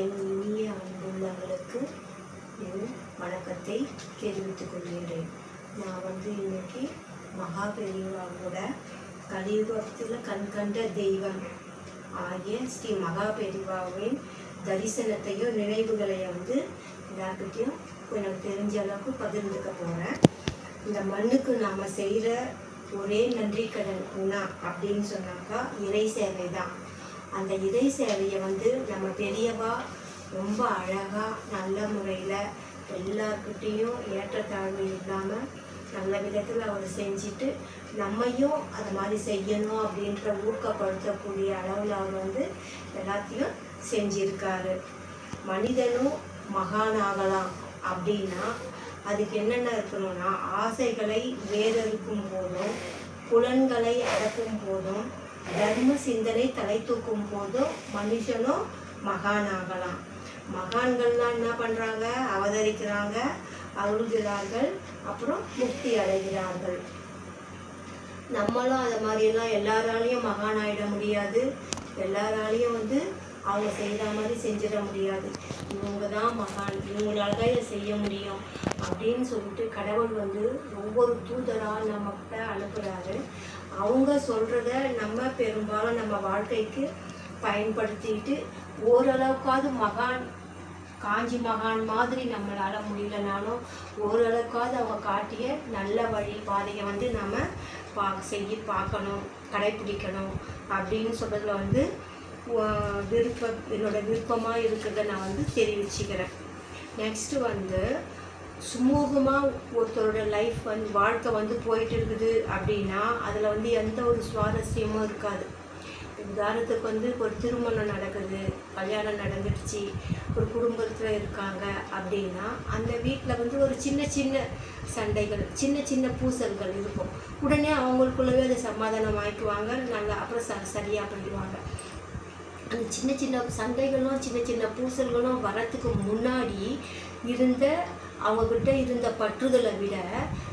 என் இனிய அன்புள்ளவர்களுக்கு என் வணக்கத்தை தெரிவித்துக் கொள்கின்றேன். நான் இன்னைக்கு மகா பெரியவாவோட கலியுகத்தில் கண்கண்ட தெய்வம் ஆகிய ஸ்ரீ மகா பெரியவாவின் தரிசனத்தையும் நினைவுகளையும் எல்லாருக்கிட்டையும் எனக்கு தெரிஞ்ச அளவுக்கு பகிர்ந்துக்க போகிறேன். இந்த மண்ணுக்கு நாம் செய்கிற ஒரே நன்றி கடன் என்ன அப்படின்னு சொன்னாக்கா இறை சேவை தான். அந்த இறை சேவையை நம்ம பெரியவா ரொம்ப அழகாக நல்ல முறையில் எல்லாருக்கிட்டேயும் ஏற்றத்தாழ்வு இல்லாமல் நல்ல விதத்தில் அவர் செஞ்சுட்டு நம்மையும் அது மாதிரி செய்யணும் அப்படின்ற ஊக்கப்படுத்தக்கூடிய அளவில் அவர் எல்லாத்தையும் செஞ்சிருக்காரு. மனிதனும் மகானாகலாம் அப்படின்னா அதுக்கு என்னென்ன இருக்கணும்னா, ஆசைகளை வேறறுக்கும் போதும், புலன்களை அடக்கும் போதும், தர்ம சிந்தனை தலை தூக்கும் போதும் மனுஷனும் மகானாகலாம். மகான்கள்லாம் என்ன பண்ணுறாங்க? அவதரிக்கிறாங்க, அருள்கிறார்கள், அப்புறம் முக்தி அடைகிறார்கள். நம்மளும் அது மாதிரியெல்லாம் எல்லாராலையும் மகான் ஆகிட முடியாது. எல்லாராலையும் அவங்க செய்கிற மாதிரி செஞ்சிட முடியாது. இவங்க தான் மகான், இவங்களால தான் இதை செய்ய முடியும் அப்படின்னு சொல்லிட்டு கடவுள் ஒவ்வொரு தூதராக நம்மகிட்ட அனுப்புகிறாரு. அவங்க சொல்கிறத நம்ம பெரும்பாலும் நம்ம வாழ்க்கைக்கு பயன்படுத்திட்டு ஓரளவுக்காவது மகான், காஞ்சி மகான் மாதிரி நம்மளால் முடியலனாலும் ஓரளவுக்காவது அவங்க காட்டிய நல்ல வழி பாதையை நம்ம பார்க்கணும், கடைப்பிடிக்கணும் அப்படின்னு சொல்கிறதுல என்னோட விருப்பமாக இருக்கிறத நான் தெரிவிச்சுக்கிறேன். நெக்ஸ்ட்டு சுமூகமாக ஒருத்தரோட லைஃப் வாழ்க்கை போயிட்டு இருக்குது அப்படின்னா அதில் எந்த ஒரு சுவாரஸ்யமும் இருக்காது. உதாரணத்துக்கு ஒரு திருமணம் நடக்குது, கல்யாணம் நடந்துடுச்சு, ஒரு குடும்பத்தில் இருக்காங்க அப்படின்னா அந்த வீட்டில் ஒரு சின்ன சின்ன சண்டைகள், சின்ன சின்ன பூசல்கள் இருக்கும். உடனே அவங்களுக்குள்ளவே அதை சமாதானம் ஆகிக்குவாங்க, நல்லா அப்புறம் சரியாக பண்ணிடுவாங்க. அந்த சின்ன சின்ன சண்டைகளும் சின்ன சின்ன பூசல்களும் வரத்துக்கு முன்னாடி இருந்த அவங்கக்கிட்ட இருந்த பற்றுதலை விட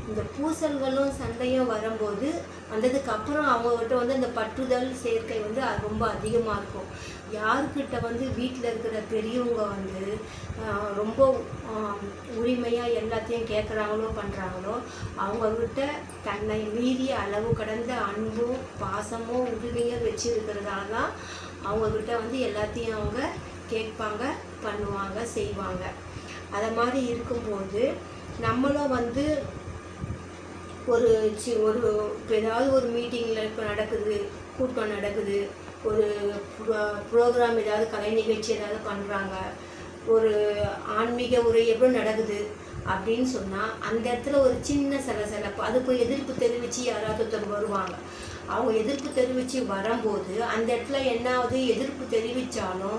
இந்த பூசல்களும் சண்டையும் வரும்போது வந்ததுக்கப்புறம் அவங்கக்கிட்ட அந்த பற்றுதல் சேர்க்கை ரொம்ப அதிகமாக இருக்கும். யாருக்கிட்ட வீட்டில் இருக்கிற பெரியவங்க ரொம்ப உரிமையாக எல்லாத்தையும் கேட்குறாங்களோ பண்ணுறாங்களோ அவங்கக்கிட்ட தன்னை மீறிய அளவு கடந்த அன்பும் பாசமும் உரிமையாக வச்சுருக்கிறதால தான் அவங்கக்கிட்ட எல்லாத்தையும் அவங்க கேட்பாங்க, பண்ணுவாங்க, செய்வாங்க. அதை மாதிரி இருக்கும்போது நம்மளும் ஒரு ஏதாவது ஒரு மீட்டிங்கில் இப்போ நடக்குது, கூட்டம் நடக்குது, ஒரு ப்ரோக்ராம் ஏதாவது கலை நிகழ்ச்சி ஏதாவது பண்ணுறாங்க, ஒரு ஆன்மீக உரை எவ்வளோ நடக்குது அப்படின்னு சொன்னால் அந்த இடத்துல ஒரு சின்ன சலசலப்பு, அதுக்கு எதிர்ப்பு தெரிவித்து யாராவது ஒருத்தர் வருவாங்க. அவங்க எதிர்ப்பு தெரிவித்து வரும்போது அந்த இடத்துல என்னாவது எதிர்ப்பு தெரிவித்தாலும்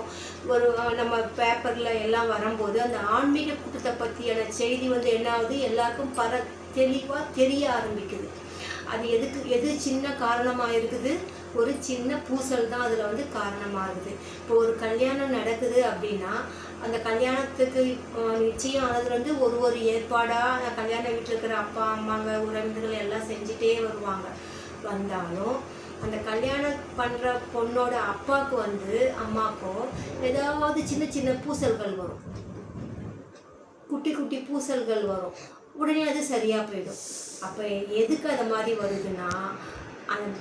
ஒரு நம்ம பேப்பரில் எல்லாம் வரும்போது அந்த ஆன்மீக கூட்டத்தை பற்றியான செய்தி என்னாவது எல்லாருக்கும் தெளிவாக தெரிய ஆரம்பிக்குது. அது எது சின்ன காரணமாக இருக்குது? ஒரு சின்ன பூசல் தான் அதில் காரணமாகுது. இப்போ ஒரு கல்யாணம் நடக்குது அப்படின்னா அந்த கல்யாணத்துக்கு நிச்சயம் ஆனது ஒரு ஏற்பாடாக கல்யாண வீட்டில் இருக்கிற அப்பா அம்மாங்க உறவினர்கள் எல்லாம் செஞ்சுட்டே வருவாங்க. வந்தாலும் அந்த கல்யாணம் பண்ணுற பொண்ணோட அப்பாவுக்கு அம்மாக்கோ ஏதாவது சின்ன சின்ன பூசல்கள் வரும், குட்டி குட்டி பூசல்கள் வரும். உடனே அது சரியாக போயிடும். அப்போ எதுக்கு அது மாதிரி வருதுன்னா, அந்த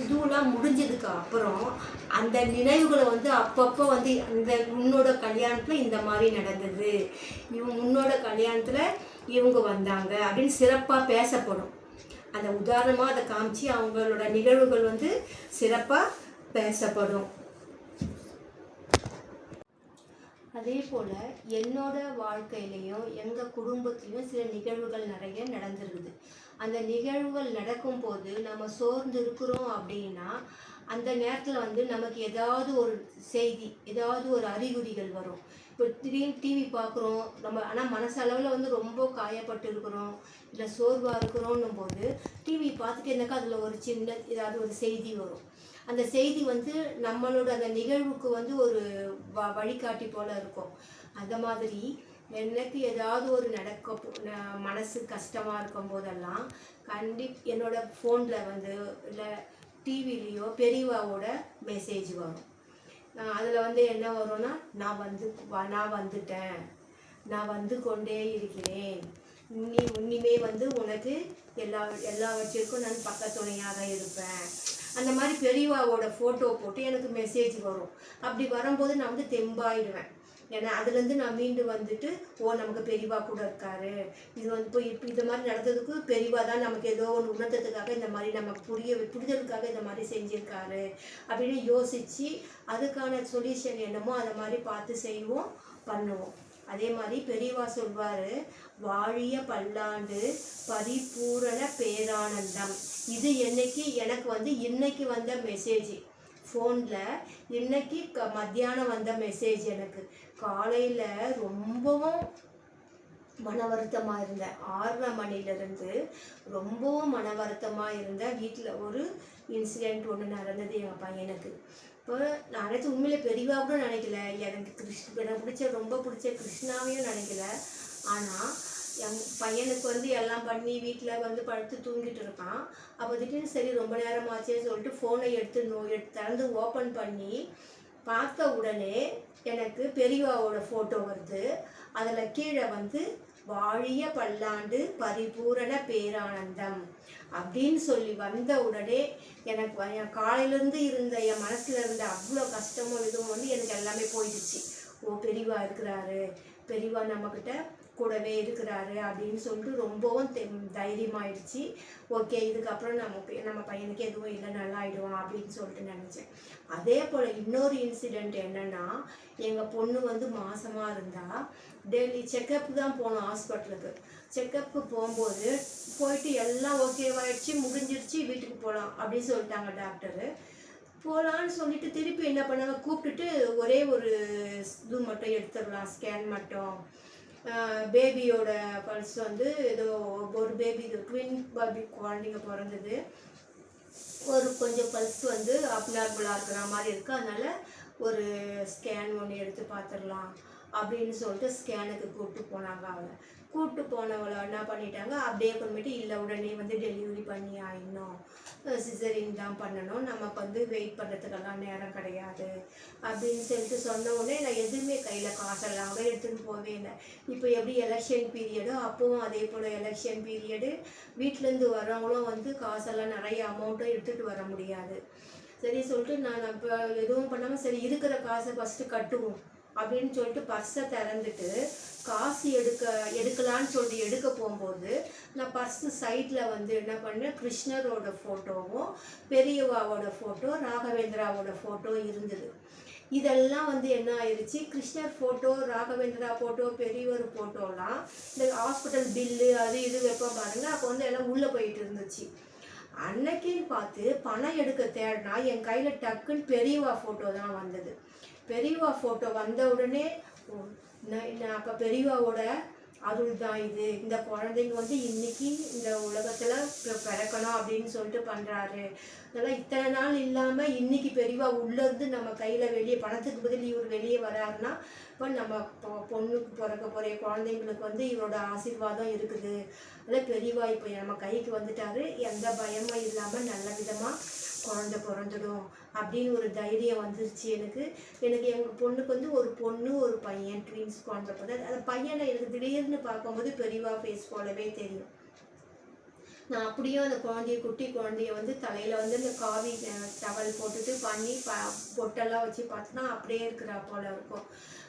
இதுலாம் முடிஞ்சதுக்கு அப்புறம் அந்த நினைவுகளை அப்பப்போ அந்த முன்னோட கல்யாணத்தில் இந்த மாதிரி நடந்தது, முன்னோட கல்யாணத்தில் இவங்க வந்தாங்க அப்படின்னு சிறப்பாக பேசப்படும். அந்த உதாரணமாக அதை காமிச்சு அவங்களோட நிகழ்வுகள் சிறப்பாக பேசப்படும். அதே போல் என்னோட வாழ்க்கையிலையும் எங்கள் குடும்பத்துலேயும் சில நிகழ்வுகள் நிறைய நடந்துருக்குது. அந்த நிகழ்வுகள் நடக்கும்போது நம்ம சோர்ந்து இருக்கிறோம் அப்படின்னா அந்த நேரத்தில் நமக்கு ஏதாவது ஒரு செய்தி, ஏதாவது ஒரு அறிகுறிகள் வரும். இப்போ திடீர்னு டிவி பார்க்குறோம் நம்ம, ஆனால் மனசளவில் ரொம்ப காயப்பட்டு இருக்கிறோம், இல்லை சோர்வாக இருக்கிறோன்னும் போது டிவி பார்த்துட்டு என்னக்கா அதில் ஒரு சின்ன ஏதாவது ஒரு செய்தி வரும். அந்த செய்தி நம்மளோட அந்த நிகழ்வுக்கு ஒரு வழிகாட்டி போல் இருக்கும். அந்த மாதிரி எனக்கு ஏதாவது ஒரு மனசு கஷ்டமாக இருக்கும் போதெல்லாம் என்னோட ஃபோனில் இல்லை டிவிலேயோ பெரியவாவோட மெசேஜ் வரும். அதில் வந்து என்ன வரும்னா, நான் வந்துட்டேன், நான் வந்து கொண்டே இருக்கிறேன், இனிமே வந்து உனக்கு எல்லாவற்றிற்கும் நான் பக்கத்துணையாக இருப்பேன். அந்த மாதிரி பெரியவாவோட ஃபோட்டோ போட்டு எனக்கு மெசேஜ் வரும். அப்படி வரும்போது நான் வந்து தெம்பாயிடுவேன். ஏன்னா அதுலேருந்து நான் மீண்டு வந்துட்டு, நமக்கு பெரியவா கூட இருக்காரு, இது வந்து இப்போ இது மாதிரி நடந்ததுக்கு பெரியவா தான் நமக்கு ஏதோ ஒன்று உணர்த்ததுக்காக இந்த மாதிரி நமக்கு புரிதலுக்காக இந்த மாதிரி செஞ்சுருக்காரு அப்படின்னு யோசித்து அதுக்கான சொல்யூஷன் என்னமோ அதை மாதிரி பார்த்து செய்வோம், பண்ணுவோம். அதே மாதிரி பெரியவா சொல்வார், வாழிய பல்லாண்டு பரிபூரண பேரானந்தம். இது எனக்கு வந்து இன்னைக்கு வந்த மெசேஜ் ஃபோனில். இன்னைக்கு மத்தியானம் வந்த மெசேஜ். எனக்கு காலையில் ரொம்பவும் மன வருத்தமாக இருந்தேன். 6:30 மணிலேருந்து ரொம்பவும் மன வருத்தமாக இருந்தேன். வீட்டில் ஒரு இன்சிடெண்ட் ஒன்று நடந்தது எங்கள் பையனுக்கு. இப்போ நான் நினச்சி உண்மையிலே பெரியவா கூட நினைக்கல, எனக்கு ரொம்ப பிடிச்ச கிருஷ்ணாவையும் நினைக்கல. ஆனால் என் பையனுக்கு வந்து எல்லாம் பண்ணி வீட்டில் வந்து படுத்து தூங்கிட்டு இருக்கான். அப்போ திடீர்னு சரி ரொம்ப நேரம் ஆச்சேன்னு சொல்லிட்டு ஃபோனை எடுத்து திறந்து ஓப்பன் பண்ணி பார்த்த உடனே எனக்கு பெரியவாவோட ஃபோட்டோ வருது. அதில் கீழே வந்து வாழிய பல்லாண்டு பரிபூரண பேரானந்தம் அப்படின்னு சொல்லி வந்த உடனே எனக்கு என் காலையிலேருந்து இருந்த என் மனசில் இருந்த அவ்வளோ கஷ்டமும் இதுவும் வந்து எனக்கு எல்லாமே போயிடுச்சு. பெரியவா இருக்கிறாரு, பெரியவா நம்மக்கிட்ட கூடவே இருக்கிறாரு அப்படின்னு சொல்லிட்டு ரொம்பவும் தைரியமாயிடுச்சு. ஓகே, இதுக்கப்புறம் நம்ம பையனுக்கு எதுவும் இல்லை, நல்லா ஆகிடுவான் அப்படின்னு சொல்லிட்டு நினச்சேன். அதே போல் இன்னொரு இன்சிடெண்ட் என்னென்னா, எங்கள் பொண்ணு வந்து மாசமாக இருந்தால் டெய்லி செக்கப் தான் போனோம் ஹாஸ்பிட்டலுக்கு. செக்கப்புக்கு போயிட்டு எல்லாம் ஓகேவாயிடுச்சு, முடிஞ்சிருச்சு, வீட்டுக்கு போகலாம் அப்படின்னு சொல்லிட்டாங்க டாக்டரு. போகலான்னு சொல்லிட்டு திருப்பி என்ன பண்ணாங்க, கூப்பிட்டுட்டு ஒரே ஒரு இது மட்டும் எடுத்துடலாம், ஸ்கேன் மட்டும். பேபியோட பல்ஸ் வந்து ஏதோ ஒரு பேபி, ட்வின் பேபி குழந்தைங்க பிறந்தது, கொஞ்சம் பல்ஸ் வந்து அப்நார்மலாக இருக்கிற மாதிரி இருக்குது, அதனால் ஒரு ஸ்கேன் ஒன்று எடுத்து பார்த்துடலாம் அப்படின்னு சொல்லிட்டு ஸ்கேனுக்கு கூப்பிட்டு போனவளை என்ன பண்ணிட்டாங்க, அப்படியே கொண்டுட்டு இல்லை உடனே வந்து டெலிவரி பண்ணி ஆயிடணும், சிசரின் தான் பண்ணணும், நமக்கு வந்து வெயிட் பண்ணுறதுக்கெல்லாம் நேரம் கிடையாது அப்படின்னு சொல்லிட்டு சொன்ன உடனே நான் எதுவுமே கையில் காசெல்லாம் கூட எடுத்துகிட்டு போவே இல்லை. இப்போ எப்படி எலெக்ஷன் பீரியடோ அப்போவும் அதே போல் எலெக்ஷன் பீரியடு, வீட்டிலேருந்து வரவங்களும் வந்து காசெல்லாம் நிறைய அமௌண்ட்டும் எடுத்துகிட்டு வர முடியாது. சரி சொல்லிட்டு நான் இப்போ எதுவும் பண்ணாமல் சரி இருக்கிற காசை ஃபஸ்ட்டு கட்டுவோம் அப்படின்னு சொல்லிட்டு பர்ஸை திறந்துட்டு காசு எடுக்கலான்னு சொல்லிட்டு எடுக்க போகும்போது நான் பர்ஸு சைடில் வந்து என்ன பண்ணேன், கிருஷ்ணரோட ஃபோட்டோவும் பெரியவாவோட ஃபோட்டோ ராகவேந்திராவோட ஃபோட்டோ இருந்தது. இதெல்லாம் வந்து என்ன ஆயிடுச்சு, கிருஷ்ணர் ஃபோட்டோ, ராகவேந்திரா ஃபோட்டோ, பெரியவர் ஃபோட்டோலாம் இந்த ஹாஸ்பிட்டல் பில்லு அது இது வைப்போம் பாருங்கள், அப்போ வந்து எல்லாம் உள்ளே போயிட்டு இருந்துச்சு. அன்னைக்குன்னு பார்த்து பணம் எடுக்க தேடினா என் கையில் டக்குன்னு பெரியவா ஃபோட்டோ தான் வந்தது. பெரியவா ஃபோட்டோ வந்த உடனே நான் அப்போ பெரியவாவோட அருள் தான் இது, இந்த குழந்தைங்க வந்து இன்னைக்கு இந்த உலகத்தில் பிறக்கணும் அப்படின்னு சொல்லிட்டு பண்ணுறாரு, அதனால் இத்தனை நாள் இல்லாமல் இன்னைக்கு பெரியவா உள்ளேருந்து நம்ம கையில் வெளியே பணத்துக்கு பதில் இவர் வெளியே வராருன்னா இப்போ நம்ம பொண்ணுக்கு பிறக்க போகிற குழந்தைங்களுக்கு வந்து இவரோட ஆசீர்வாதம் இருக்குது. அதில் பெரியவா இப்போ நம்ம கைக்கு வந்துட்டாரு, எந்த பயமும் இல்லாமல் நல்ல விதமாக குழந்தை பிறந்துடும் அப்படின்னு ஒரு தைரியம் வந்துருச்சு எனக்கு. எங்கள் பொண்ணுக்கு வந்து ஒரு பொண்ணு ஒரு பையன், ட்வின்ஸ் குழந்தை பிறந்த. அந்த பையனை எனக்கு திடீர்னு பார்க்கும்போது பெரியவா ஃபேஸ் போலவே தெரியும். நான் அப்படியும் அந்த குட்டி குழந்தைய வந்து தலையில் வந்து இந்த காவி டவல் போட்டுட்டு பண்ணி பொட்டெல்லாம் வச்சு பார்த்தோன்னா அப்படியே இருக்கிறா போல இருக்கும்.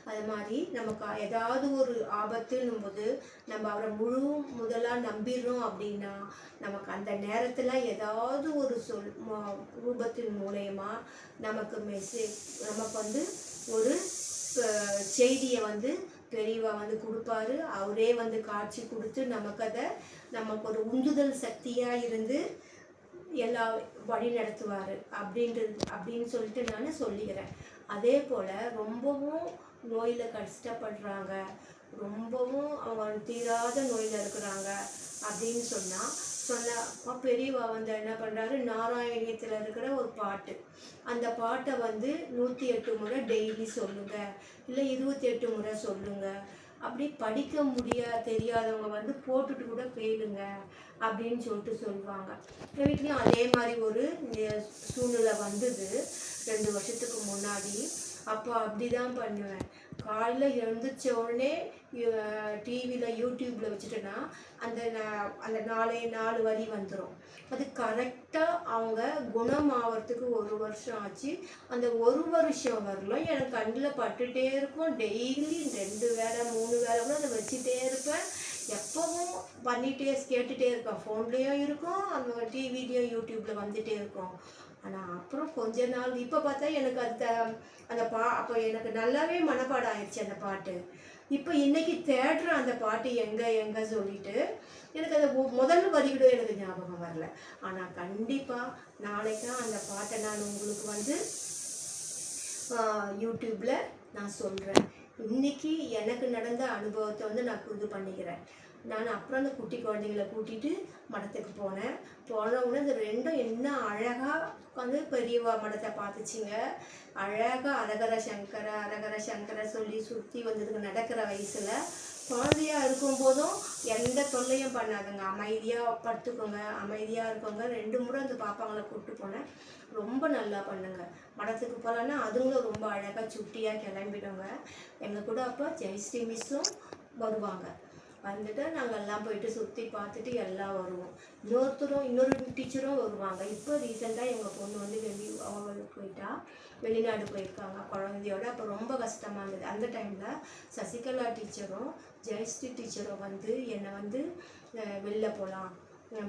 அது மாதிரி நமக்கு ஏதாவது ஒரு ஆபத்துன்னும் போது நம்ம அவரை முதலாக நம்பிடுறோம் அப்படின்னா நமக்கு அந்த நேரத்தில் ஏதாவது ஒரு ரூபத்தின் மூலயமா நமக்கு வந்து ஒரு செய்தியை வந்து பெரியவா வந்து கொடுப்பாரு. அவரே வந்து காட்சி கொடுத்து நமக்கு ஒரு உந்துதல் சக்தியாக இருந்து எல்லா வழி நடத்துவார் அப்படின்னு சொல்லிட்டு நான் சொல்லிக்கிறேன். அதே போல் ரொம்பவும் நோயில் கஷ்டப்படுறாங்க, ரொம்பவும் அவங்க தீராத நோயில் இருக்கிறாங்க அப்படின்னு சொன்ன பெரியவா வந்து என்ன பண்ணுறாரு, நாராயணியத்தில் இருக்கிற ஒரு பாட்டு, அந்த பாட்டை வந்து 108 முறை டெய்லி சொல்லுங்கள், இல்லை 28 முறை சொல்லுங்கள். அப்படி படிக்க தெரியாதவங்க வந்து போட்டுட்டு கூட போயிடுங்க அப்படின்னு சொல்லிட்டு சொல்லுவாங்க. எங்கள் வீட்லேயும் அதே மாதிரி ஒரு சூழ்நிலை வந்தது 2 வருஷத்துக்கு முன்னாடி. அப்போ அப்படி தான் பண்ணுவேன். காலையில் எழுந்திரிச்ச உடனே டிவியில் யூடியூப்பில் வச்சுட்டேன்னா அந்த நாலே 4 வரி வந்துடும். அது கரெக்டாக அவங்க குணமாகறதுக்கு 1 வருஷம் ஆச்சு. அந்த 1 வருஷம் வரலும் எனக்கு கண்ணில் பட்டுகிட்டே இருக்கும். டெய்லி 2 வேளை 3 வேளை கூட அதை வச்சுட்டே இருப்பேன். எப்பவும் பண்ணிகிட்டே கேட்டுகிட்டே இருப்பேன். ஃபோன்லேயும் இருக்கும், அந்த டிவிலையும் யூடியூப்பில் வந்துகிட்டே இருக்கும். ஆனால் அப்புறம் கொஞ்ச நாள் இப்போ பார்த்தா எனக்கு அந்த அப்போ எனக்கு நல்லாவே மனப்பாடம் ஆயிடுச்சு அந்த பாட்டு. இப்போ இன்றைக்கி தேடுறேன் அந்த பாட்டு எங்கே சொல்லிட்டு எனக்கு அந்த முதல் வரி கூட எனக்கு ஞாபகம் வரல. ஆனால் கண்டிப்பாக நாளைக்கு அந்த பாட்டை நான் உங்களுக்கு வந்து யூடியூப்பில் நான் சொல்கிறேன். இன்றைக்கி எனக்கு நடந்த அனுபவத்தை வந்து நான் இது பண்ணிக்கிறேன். நான் அப்புறம் அந்த குட்டி குழந்தைங்கள கூட்டிகிட்டு மடத்துக்கு போன உடனே இந்த ரெண்டும் என்ன அழகாக வந்து பெரியவா மடத்தை பார்த்துச்சிங்க. அழகாக அரகர சங்கர சொல்லி சுற்றி வந்ததுக்கு நடக்கிற வயசில் குழந்தையாக இருக்கும்போதும் எந்த தொல்லையும் பண்ணாதுங்க. அமைதியாக படுத்துக்கோங்க, அமைதியாக இருக்கோங்க. 2 முறை அந்த பாப்பாங்களை கூப்பிட்டு போனேன். ரொம்ப நல்லா பண்ணுங்க. மடத்துக்கு போகலான்னா அதுங்களும் ரொம்ப அழகாக சுட்டியாக கிளம்பிடுங்க. எங்கள் கூட அப்போ ஜெயஸ்ரீ மிஸ்ஸும் வருவாங்க. வந்துட்டு நாங்கள் எல்லாம் போயிட்டு சுற்றி பார்த்துட்டு எல்லாம் வருவோம். இன்னொரு டீச்சரும் வருவாங்க. இப்போ ரீசெண்டாக எங்கள் பொண்ணு வந்து போயிட்டா, வெளிநாடு போயிருக்காங்க குழந்தையோட. அப்போ ரொம்ப கஷ்டமாக இருந்தது. அந்த டைமில் சசிகலா டீச்சரும் ஜெயஸ்ரீ டீச்சரும் வந்து என்னை வந்து வெளில போகலாம்,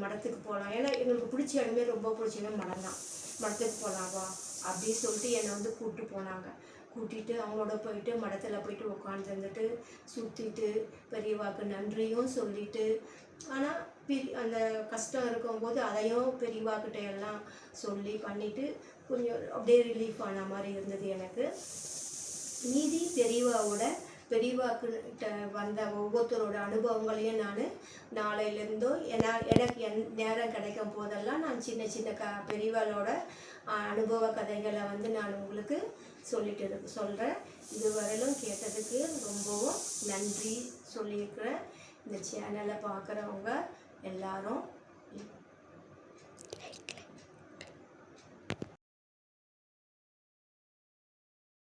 மடத்துக்கு போகலாம். ஏன்னா எங்களுக்கு பிடிச்ச இடமே ரொம்ப பிடிச்சவே மடம் தான். மடத்துக்கு போகலாவா அப்படின்னு சொல்லிட்டு என்னை வந்து கூப்பிட்டு போனாங்க. கூட்டிகிட்டு அவங்களோட போயிட்டு மடத்தில் போயிட்டு உட்காந்துருந்துட்டு சுற்றிட்டு பெரியவாக்கு நன்றியும் சொல்லிவிட்டு, ஆனால் அந்த கஷ்டம் இருக்கும்போது அதையும் பெரியவாக்கிட்ட எல்லாம் சொல்லி பண்ணிவிட்டு கொஞ்சம் அப்படியே ரிலீஃப் ஆன மாதிரி இருந்தது எனக்கு. மீதி பெரியவாக்கிட்ட வந்த ஒவ்வொருத்தரோட அனுபவங்களையும் நான் நாளையிலேருந்தோ எனக்கு நேரம் கிடைக்கும் போதெல்லாம் நான் சின்ன சின்ன பெரியவாளோட அனுபவ கதைகளை வந்து நான் உங்களுக்கு சொல்கிறேன். இதுவரையிலும் கேட்டதுக்கு ரொம்பவும் நன்றி சொல்லியிருக்கிறேன். இந்த சேனலை பார்க்குறவங்க எல்லாரும்